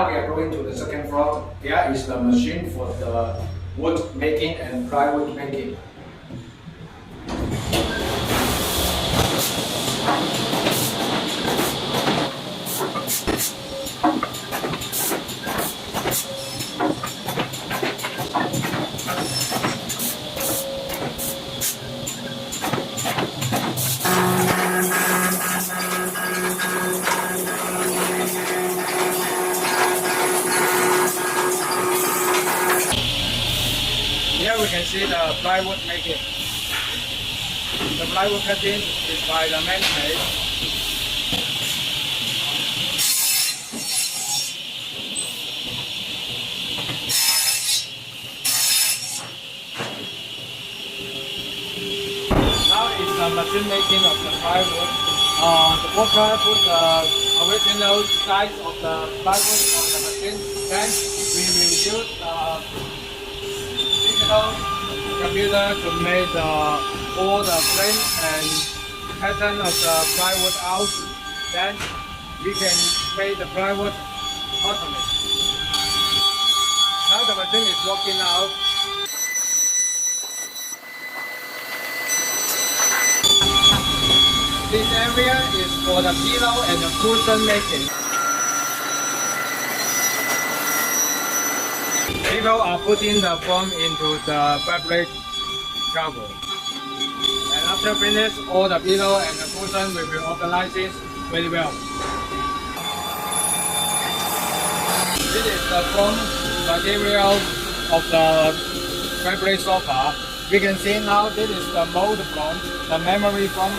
Now we are going to the second floor. Here is the machine for the wood making and plywood making. Here we can see the plywood making. The plywood cutting is by the man made. Now is the machine making of the plywood. The worker put the original size of the plywood on the machine. Then we will use computer to make all the frame and pattern of the plywood out. Then we can make the plywood automatically. Now the machine is working out. This area is for the pillow and the cushion making. People are putting the foam into the fabric cover. And after finish, all the pillow and the cushion will be organized very well. This is the foam material of the fabric sofa. We can see now this is the mold foam, the memory foam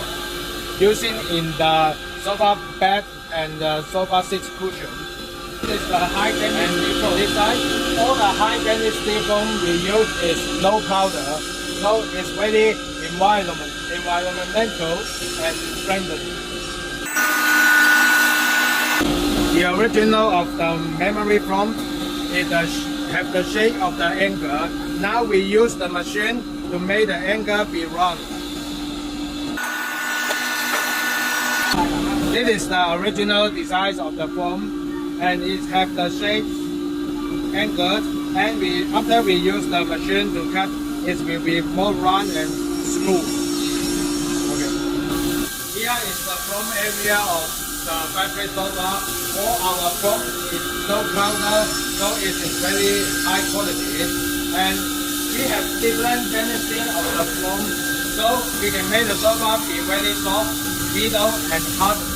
using in the sofa bed and the sofa seat cushion. This is the high density foam. This side, all the high density foam we use is no powder, so it's very environmental and friendly. The original of the memory foam is have the shape of the anchor. Now we use the machine to make the anchor be round. This is the original design of the foam, and it have the shape anchored. And after we use the machine to cut, it will be more round and smooth. Okay. Here is the foam area of the fabric sofa. All our foam is no powder, so it is very high quality. And we have different density of the foam, so we can make the sofa be very soft, middle, and hard.